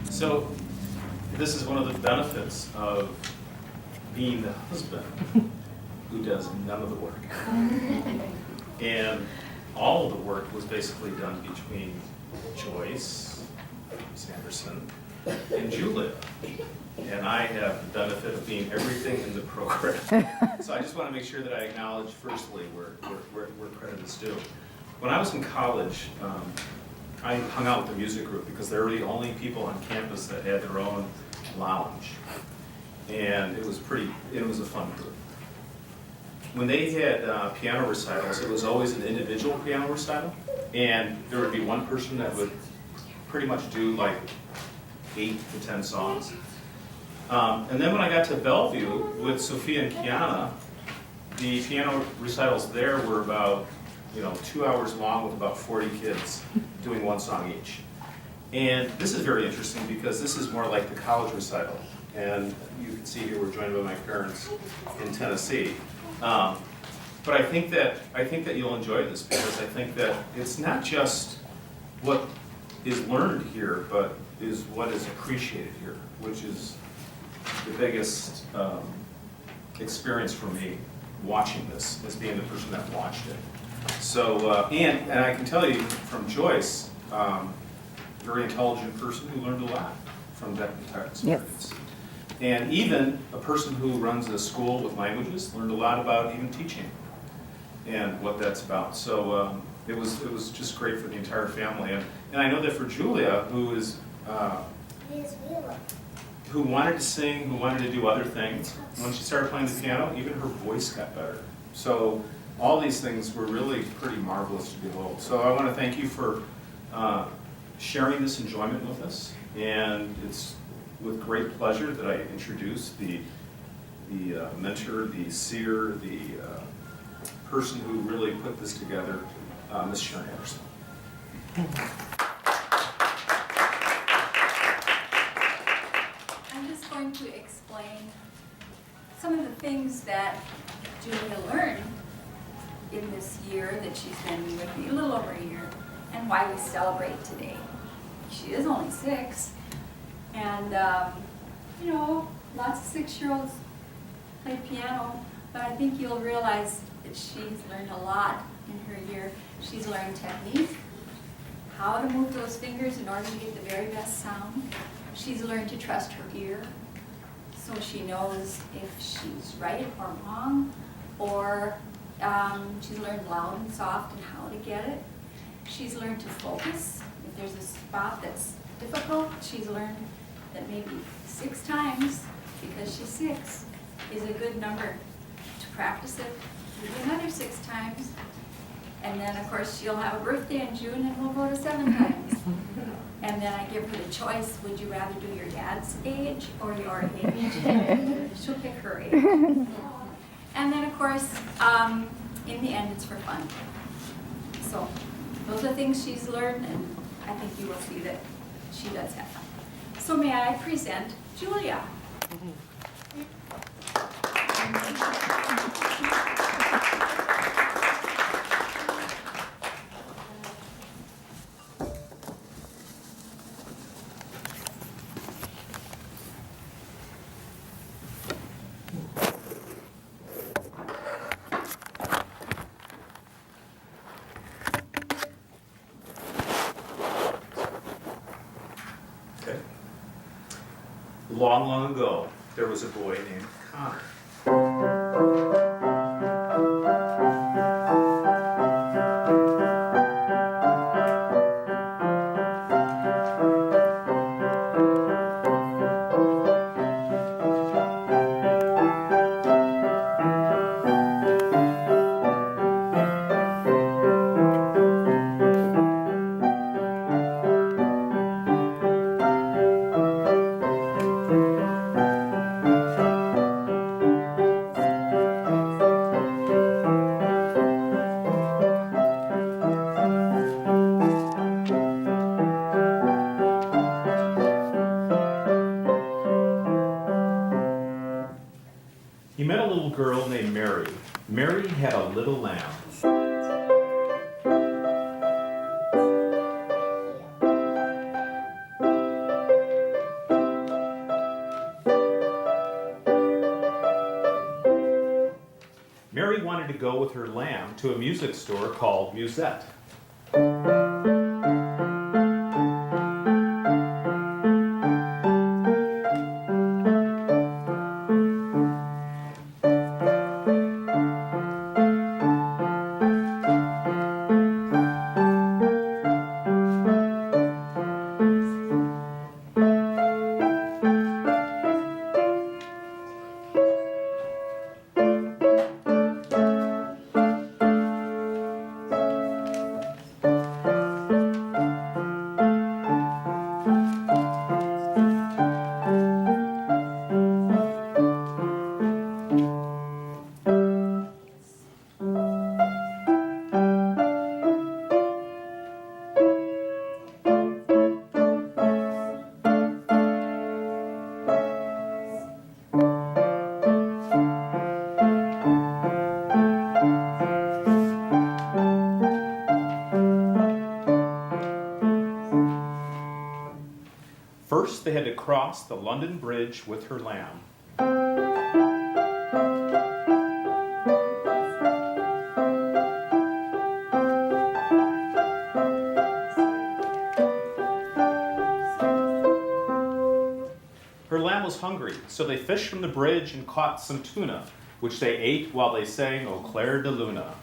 So this is one of the benefits of being the husband who does none of the work. And all of the work was basically done between Joyce Sanderson and Julia. And I have the benefit of being everything in the program. So I just want to make sure that I acknowledge firstly where credit is due. When I was in college, I hung out with the music group because they were the only people on campus that had their own lounge. And it was a fun group. When they had piano recitals, it was always an individual piano recital. And there would be one person that would pretty much do like 8 to 10 songs. And then when I got to Bellevue with Sophia and Kiana, the piano recitals there were about 2 hours long with about 40 kids doing one song each. And this is very interesting because this is more like the college recital. And you can see here we're joined by my parents in Tennessee. But I think that you'll enjoy this because I think that it's not just what is learned here, but is what is appreciated here, which is the biggest experience for me watching this, as being the person that watched it. So, and I can tell you from Joyce, very intelligent person who learned a lot from that entire experience. Yes. And even a person who runs a school with languages learned a lot about even teaching and what that's about. So it was just great for the entire family. And I know that for Julia, who wanted to sing, who wanted to do other things, when she started playing the piano, even her voice got better. So all these things were really pretty marvelous to behold. So I want to thank you for sharing this enjoyment with us. And it's with great pleasure that I introduce the mentor, the seer, the person who really put this together, Ms. Sharon Anderson. I'm just going to explain some of the things that Julia learned in this year that she's been with me, a little over a year, and why we celebrate today. She is only 6, and lots of 6-year-olds play piano, but I think you'll realize that she's learned a lot in her year. She's learned technique, how to move those fingers in order to get the very best sound. She's learned to trust her ear, so she knows if she's right or wrong, or she's learned loud and soft and how to get it. She's learned to focus. If there's a spot that's difficult, she's learned that maybe 6 times, because she's 6, is a good number to practice it. Maybe another 6 times. And then, of course, she'll have a birthday in June and we'll go to 7 times. And then I give her the choice, would you rather do your dad's age or your age? She'll pick her age. And then, of course, in the end, it's for fun. So those are things she's learned, and I think you will see that she does have fun. So may I present Julia. Okay. Long, long ago, there was a boy named Connor. He met a little girl named Mary. Mary had a little lamb. to go with her lamb to a music store called Musette. First, they had to cross the London Bridge with her lamb. Her lamb was hungry, so they fished from the bridge and caught some tuna, which they ate while they sang "O Claire de Luna."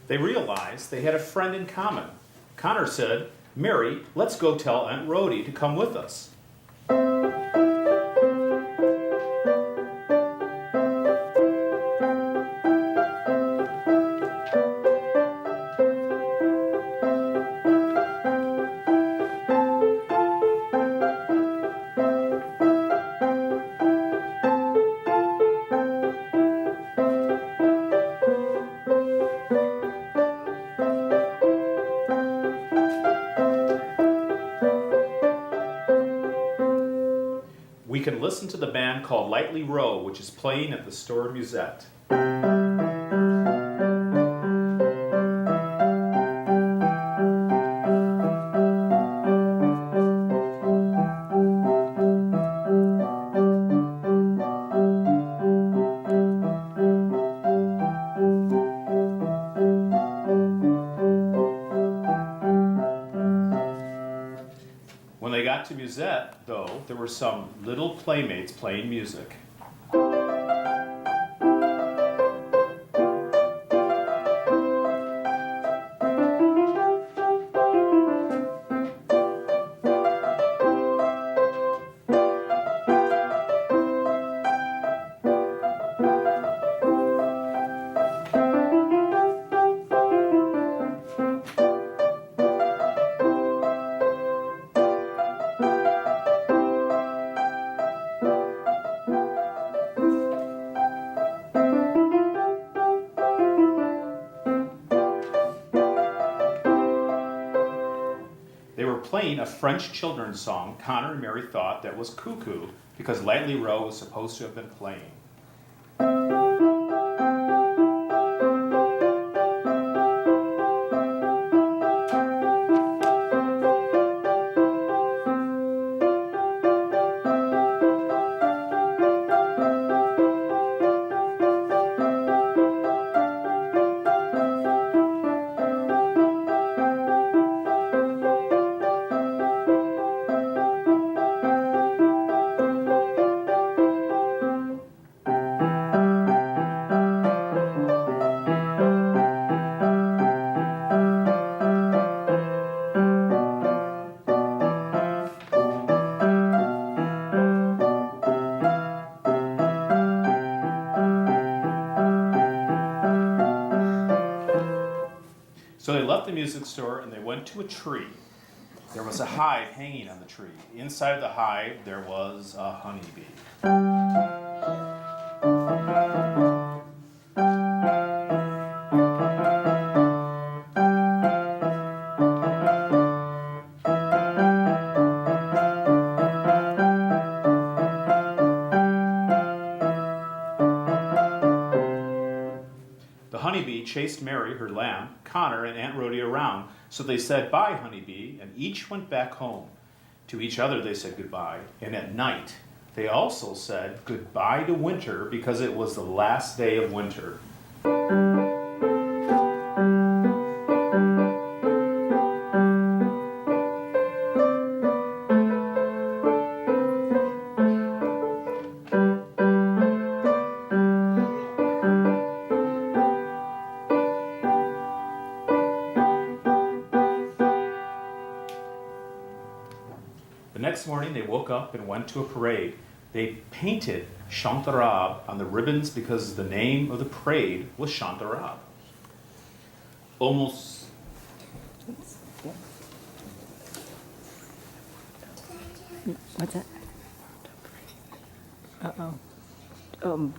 They realized they had a friend in common. Connor said, "Mary, let's go tell Aunt Rhody to come with us." We can listen to the band called Lightly Row, which is playing at the store Musette. When they got to Musette, though, there were some little playmates playing music. They were playing a French children's song Connor and Mary thought that was cuckoo because Lightly Row was supposed to have been playing. So they left the music store and they went to a tree. There was a hive hanging on the tree. Inside the hive there was a honeybee. chased Mary, her lamb, Connor, and Aunt Rhody around. So they said, "Bye, honeybee," and each went back home. To each other they said goodbye, and at night they also said goodbye to winter because it was the last day of winter. The next morning they woke up and went to a parade. They painted Chantarab on the ribbons because the name of the parade was Chantarab. Almost What's that? Uh-oh.